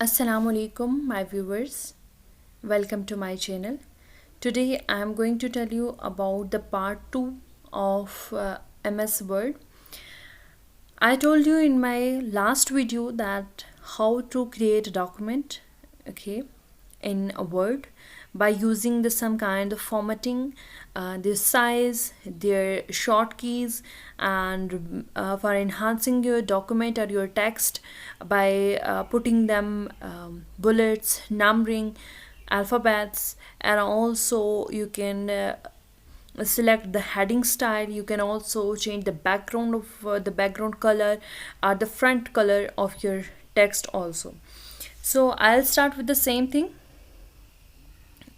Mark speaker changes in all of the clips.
Speaker 1: Assalamu alaikum, my viewers. Welcome to my channel. Today I am going to tell you about the part 2 of MS Word. I told you in my last video that how to create a document, okay, in a Word by using some kind of formatting, their size, their short keys, and for enhancing your document or your text by putting them bullets, numbering, alphabets, and also you can select the heading style. You can also change the background of the background color or the front color of your text also. So I'll start with the same thing.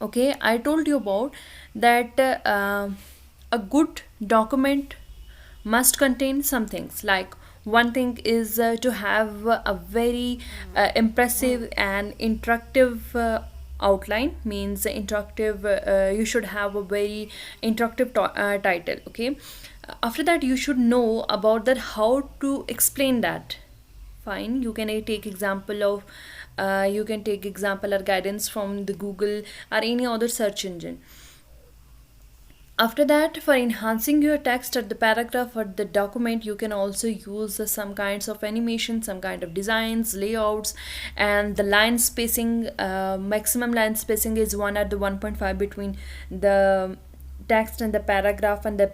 Speaker 1: Okay, I told you about that a good document must contain some things. Like, one thing is to have a very impressive and interactive outline. Means interactive, you should have a very interactive title. Okay, after that you should know about that how to explain that. Fine, you can take example of you can take example or guidance from the Google or any other search engine. After that, for enhancing your text or the paragraph or the document, you can also use some kinds of animation, some kind of designs, layouts, and the line spacing. Maximum line spacing is 1 at the 1.5 between the text and the paragraph and the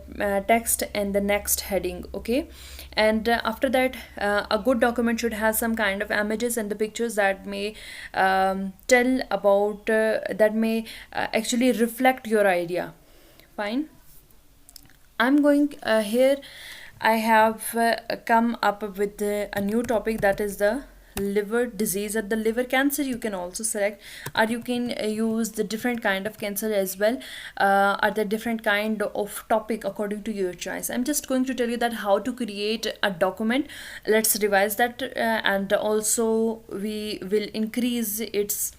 Speaker 1: text and the next heading. Okay, and after that, a good document should have some kind of images and the pictures that may tell about that may actually reflect your idea. Fine. I'm going here. I have come up with a new topic, that is the liver disease or the liver cancer. You can also select, or you can use the different kind of cancer as well, or the different kind of topic according to your choice. I'm just going to tell you that how to create a document. Let's revise that, and also we will increase its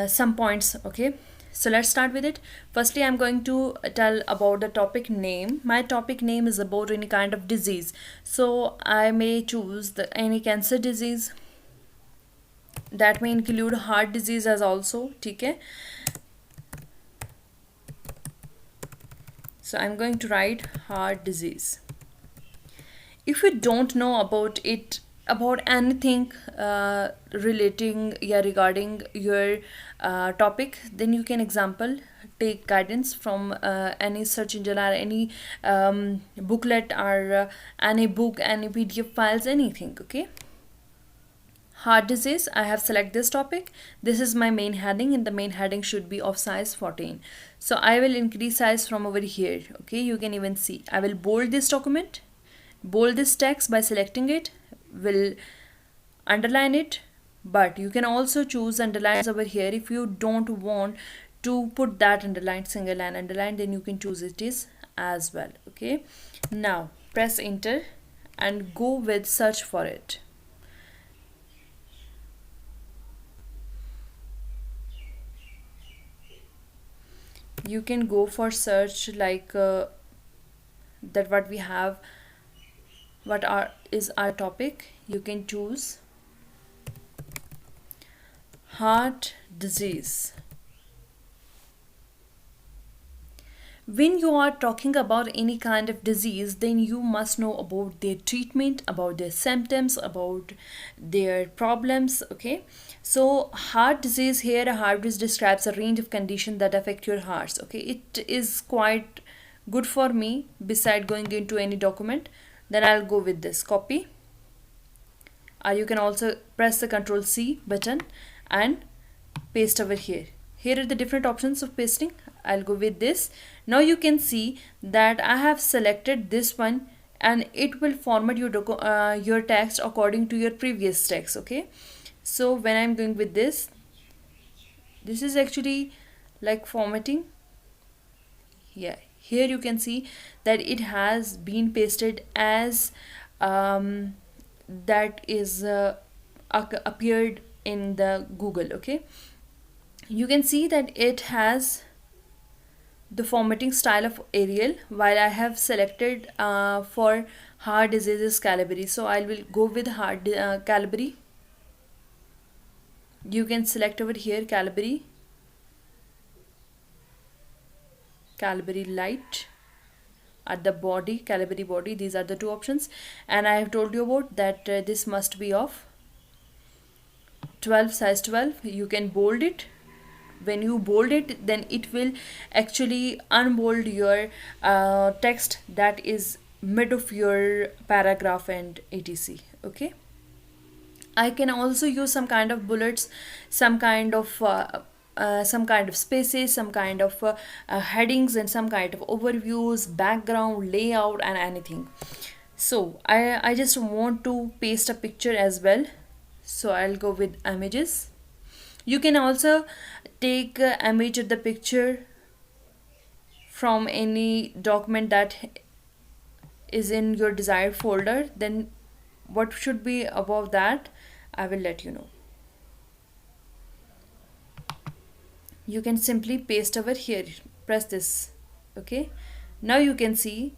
Speaker 1: some points. Okay, so let's start with it. Firstly, I'm going to tell about the topic name. My topic name is about any kind of disease, so I may choose any cancer disease. That may include heart disease as also. Okay, so I'm going to write heart disease. If you don't know about it, about anything relating, yeah, regarding your topic, then you can example take guidance from any search engine or any booklet or any book, any PDF files, anything. Okay, heart disease, I have select this topic. This is my main heading, and the main heading should be of size 14. So I will increase size from over here. Okay, you can even see I will bold this document, bold this text by selecting it, will underline it. But you can also choose underlines over here. If you don't want to put that underline, single line underline, then you can choose it is as well. Okay, now press enter and go with search for it. You can go for search like that what we have, what are is our topic. You can choose heart disease. When you are talking about any kind of disease, then you must know about their treatment, about their symptoms, about their problems. Okay, so heart disease, here heart disease describes a range of conditions that affect your hearts. Okay, it is quite good for me. Beside going into any document, then I'll go with this copy, or you can also press the Ctrl C button and paste over here. Here are the different options of pasting. I'll go with this. Now you can see that I have selected this one, and it will format your text according to your previous text. Okay, so when I'm going with this is actually like formatting. Yeah, here you can see that it has been pasted as that is appeared in the Google. Okay, you can see that it has the formatting style of Arial, while I have selected for heart diseases Calibri. So I will go with heart Calibri. You can select over here Calibri light at the body, Calibri body. These are the two options, and I have told you about that this must be of 12, size 12. You can bold it. When you bold it, then it will actually unbold your text that is mid of your paragraph and etc. Okay, I can also use some kind of bullets, some kind of spaces, some kind of headings, and some kind of overviews, background, layout, and anything. So I just want to paste a picture as well. So I'll go with images. You can also take image of the picture from any document that is in your desired folder. Then what should be above that, I will let you know. You can simply paste over here, press this. Okay, now you can see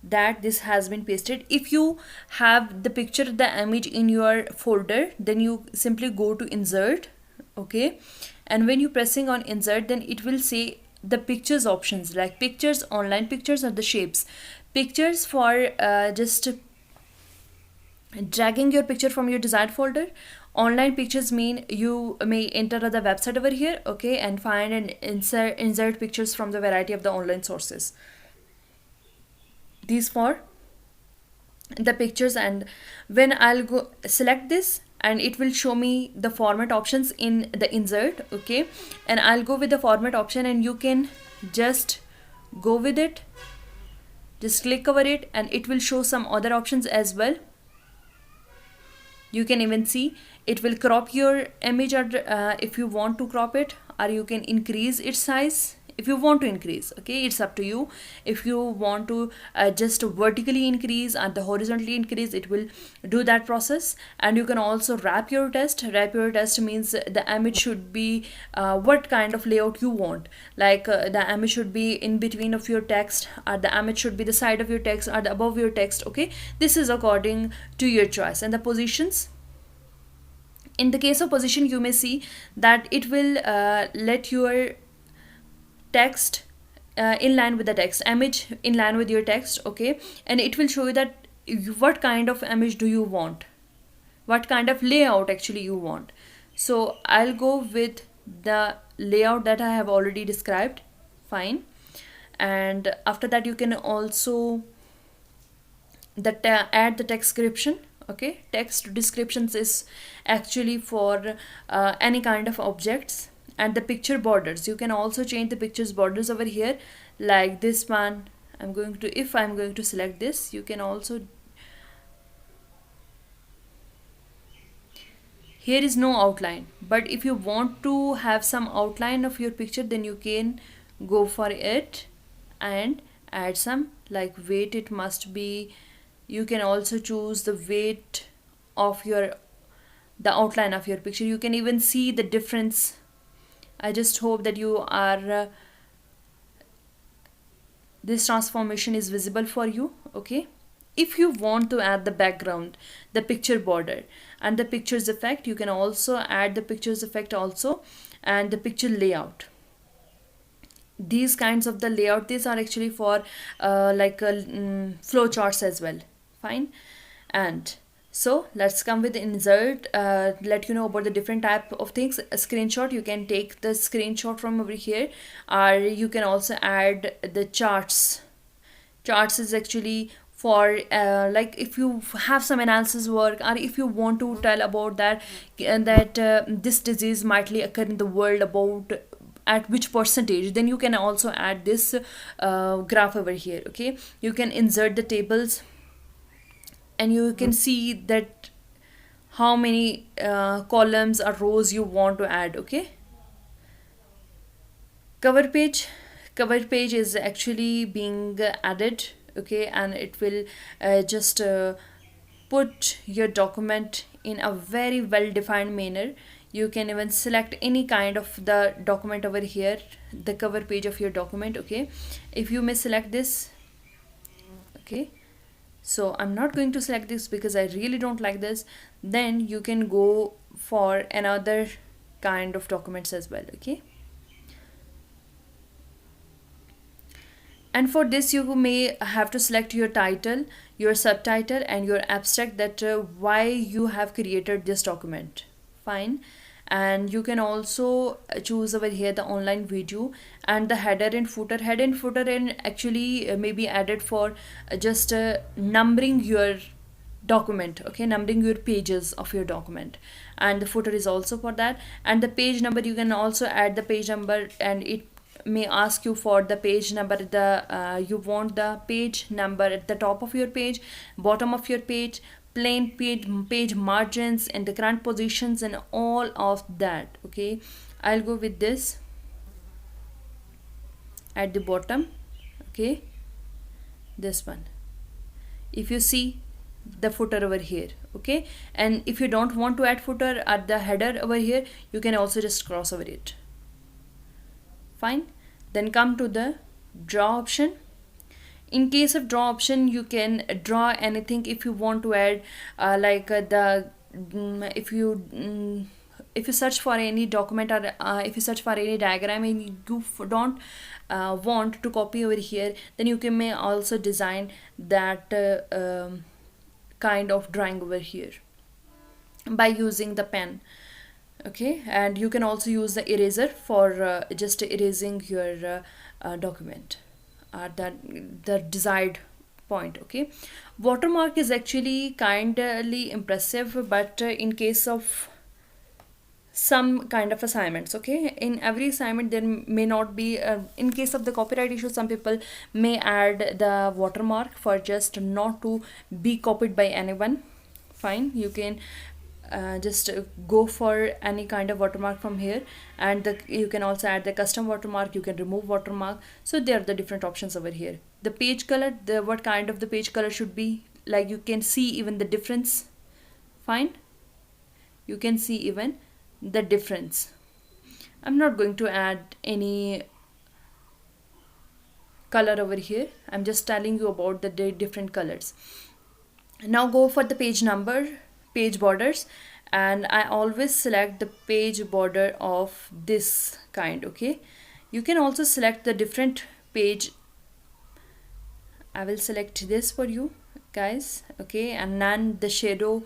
Speaker 1: that this has been pasted. If you have the picture, the image in your folder, then you simply go to insert. Okay, and when you pressing on insert, then it will say the pictures options, like pictures, online pictures, or the shapes. Pictures for just dragging your picture from your desired folder. Online pictures mean you may enter the website over here, okay, and find and insert pictures from the variety of the online sources. These for the pictures. And when I'll go select this, and it will show me the format options in the insert. Okay, and I'll go with the format option, and you can just go with it, just click over it, and it will show some other options as well. You can even see it will crop your image, or if you want to crop it, or you can increase its size if you want to increase. Okay, it's up to you. If you want to just vertically increase and the horizontally increase, it will do that process. And you can also wrap your text. Wrap your text means the image should be what kind of layout you want, like the image should be in between of your text, or the image should be the side of your text, or the above your text. Okay, this is according to your choice. And the positions, in the case of position, you may see that it will let your text in line with the text, image in line with your text. Okay, and it will show you that what kind of image do you want, what kind of layout actually you want. So I'll go with the layout that I have already described. Fine. And after that, you can also add the text description. Okay, text descriptions is actually for any kind of objects. And the picture borders, you can also change the pictures borders over here, like this one. If I'm going to select this, you can also, here is no outline, but if you want to have some outline of your picture, then you can go for it and add some, like weight it must be. You can also choose the weight of the outline of your picture. You can even see the difference. I just hope that you are this transformation is visible for you. Okay, if you want to add the background, the picture border, and the pictures effect, you can also add the pictures effect also, and the picture layout. These kinds of the layout, these are actually for flow charts as well. Fine. And so let's come with insert, let you know about the different type of things. A screenshot, you can take the screenshot from over here, or you can also add the charts. Charts is actually for like if you have some analysis work, or if you want to tell about that this disease mightly occur in the world, about at which percentage, then you can also add this graph over here. Okay, you can insert the tables, and you can see that how many columns or rows you want to add. Okay, cover page is actually being added. Okay, and it will just put your document in a very well defined manner. You can even select any kind of the document over here, the cover page of your document. Okay, if you may select this. Okay, so I'm not going to select this because I really don't like this. Then you can go for another kind of documents as well. Okay, and for this you may have to select your title, your subtitle, and your abstract, that why you have created this document. Fine. And you can also choose over here the online video, and the header and footer. Header and footer and actually may be added for just numbering your document. Okay, numbering your pages of your document, and the footer is also for that. And the page number, you can also add the page number, and it may ask you for the page number. You want the page number at the top of your page, bottom of your page, plain page margins, and the current positions, and all of that. Okay, I'll go with this at the bottom. Okay, this one. If you see the footer over here. Okay, and if you don't want to add footer at the header over here, you can also just cross over it. Fine. Then come to the draw option. In case of draw option, you can draw anything. If you want to add if you search for any document, or if you search for any diagram and you don't want to copy over here, then you can may also design that kind of drawing over here by using the pen. Okay, and you can also use the eraser for just erasing your document at the desired point. Okay, watermark is actually kindly impressive, but in case of some kind of assignments, okay, in every assignment there may not be in case of the copyright issue, some people may add the watermark for just not to be copied by anyone. Fine, you can just go for any kind of watermark from here, and you can also add the custom watermark, you can remove watermark. So there are the different options over here. The page color, what kind of the page color should be, like you can see even the difference. Fine, you can see even the difference. I'm not going to add any color over here, I'm just telling you about the different colors. Now go for the page number, page borders, and I always select the page border of this kind. Okay, you can also select the different page. I will select this for you guys. Okay, and then the shadow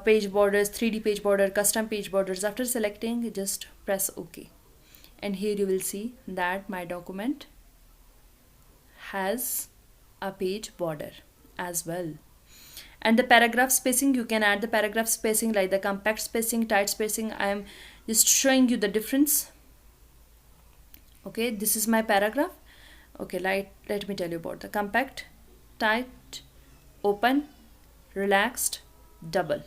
Speaker 1: page borders, 3D page border, custom page borders. After selecting, just press OK, and here you will see that my document has a page border as well. And the paragraph spacing, you can add the paragraph spacing like the compact spacing, tight spacing. I am just showing you the difference. Okay, this is my paragraph. Okay, let me tell you about the compact, tight, open, relaxed, double.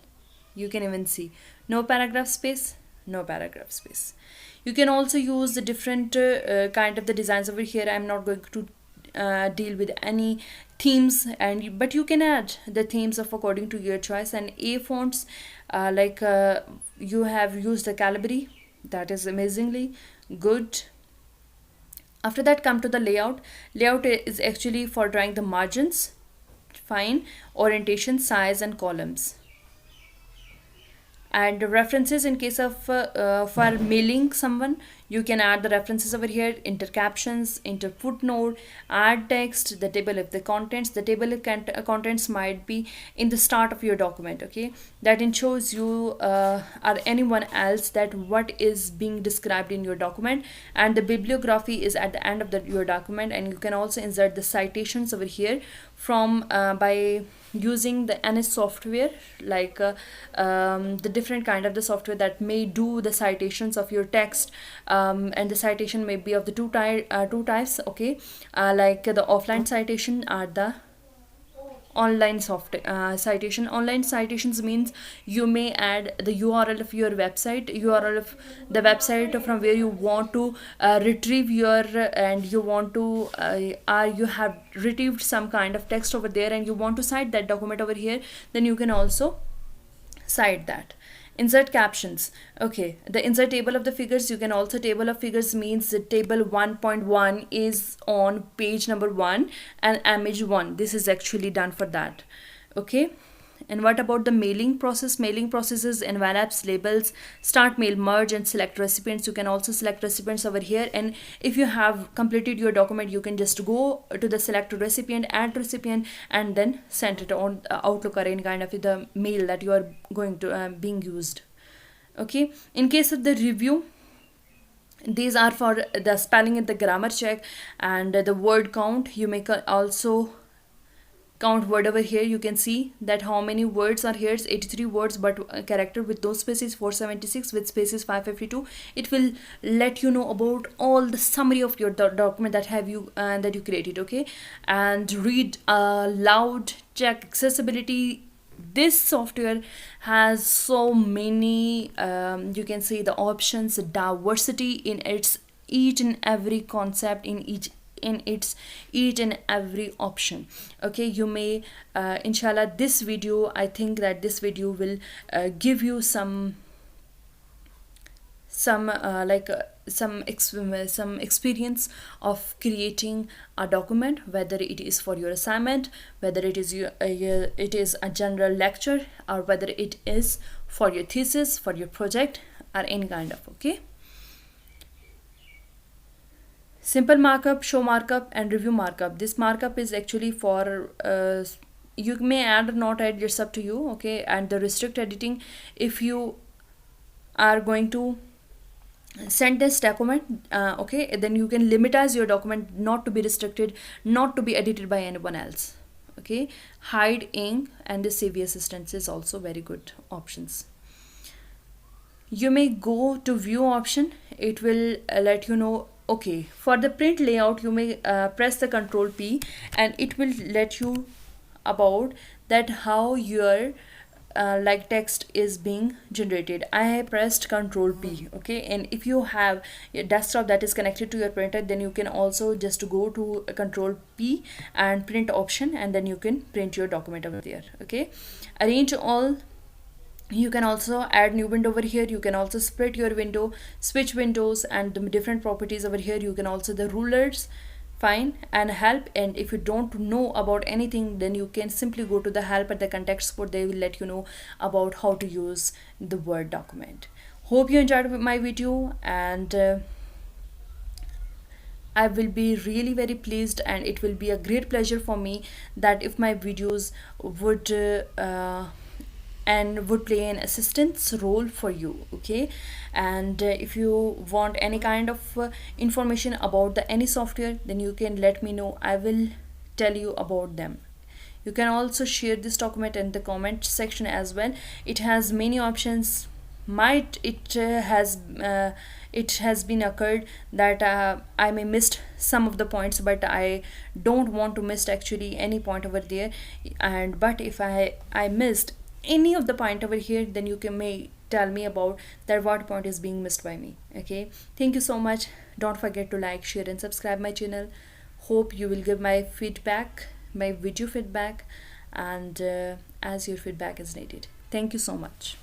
Speaker 1: You can even see no paragraph space, no paragraph space. You can also use the different kind of the designs over here. I'm not going to deal with any themes, but you can add the themes of according to your choice. And A fonts, you have used the Calibri, that is amazingly good. After that, come to the layout. Layout is actually for drawing the margins. Fine, orientation, size, and columns. And references, in case of for mailing someone, you can add the references over here, enter captions, enter footnote, add text, the table of the contents. The table of contents might be in the start of your document. Okay, that ensures you or anyone else that what is being described in your document. And the bibliography is at the end of your document. And you can also insert the citations over here from by using the NS software, like the different kind of the software that may do the citations of your text, and the citation may be of the two types. Okay, like the offline citation or the online citation. Online citations means you may add the URL of your website, URL of the website from where you want to retrieve your and you want to you have retrieved some kind of text over there and you want to cite that document over here, then you can also cite that. Insert captions. Okay, the insert table of the figures, you can also table of figures means the table 1.1 is on page number 1 and image 1. This is actually done for that. Okay, And what about the mailing process? Mailing processes, envelopes, labels, start mail, merge, and select recipients. You can also select recipients over here. And if you have completed your document, you can just go to the select recipient, add recipient, and then send it on Outlook or any kind of the mail that you are going to being used. Okay. In case of the review, these are for the spelling and the grammar check and the word count. You may also count word over here. You can see that how many words are here. It's 83 words, but character with those spaces 476, with spaces 552. It will let you know about all the summary of your document that have you that you created. Okay, and read loud, check accessibility. This software has so many you can say the options, diversity in its each and every concept, in its each and every option. Okay, you may inshallah this video, I think that this video will give you some some experience of creating a document, whether it is for your assignment, whether it is it is a general lecture, or whether it is for your thesis, for your project, or any kind of. Okay, simple markup, show markup, and review markup. This markup is actually for you may add or not add, it's up to you. Okay, and the restrict editing, if you are going to send this document, okay, then you can limitize your document not to be restricted, not to be edited by anyone else. Okay, hide ink and the CV assistance is also very good options. You may go to view option. It will let you know. Okay, for the print layout, you may press the Control P, and it will let you about that how your like text is being generated. I have pressed Control P. Okay, and if you have a desktop that is connected to your printer, then you can also just go to Control P and print option, and then you can print your document over there. Okay, arrange all. You can also add new window over here. You can also split your window, switch windows, and the different properties over here. You can also the rulers, fine, and help. And if you don't know about anything, then you can simply go to the help at the contact support. They will let you know about how to use the Word document. Hope you enjoyed my video, and I will be really very pleased, and it will be a great pleasure for me that if my videos would and would play an assistance role for you. Okay, and if you want any kind of information about the any software, then you can let me know. I will tell you about them. You can also share this document in the comment section as well. It has many options. It has been occurred that I may missed some of the points, but I don't want to miss actually any point over there. And but if I missed any of the point over here, then you may tell me about that what point is being missed by me. Okay, thank you so much. Don't forget to like, share, and subscribe my channel. Hope you will give my feedback, my video feedback, and as your feedback is needed. Thank you so much.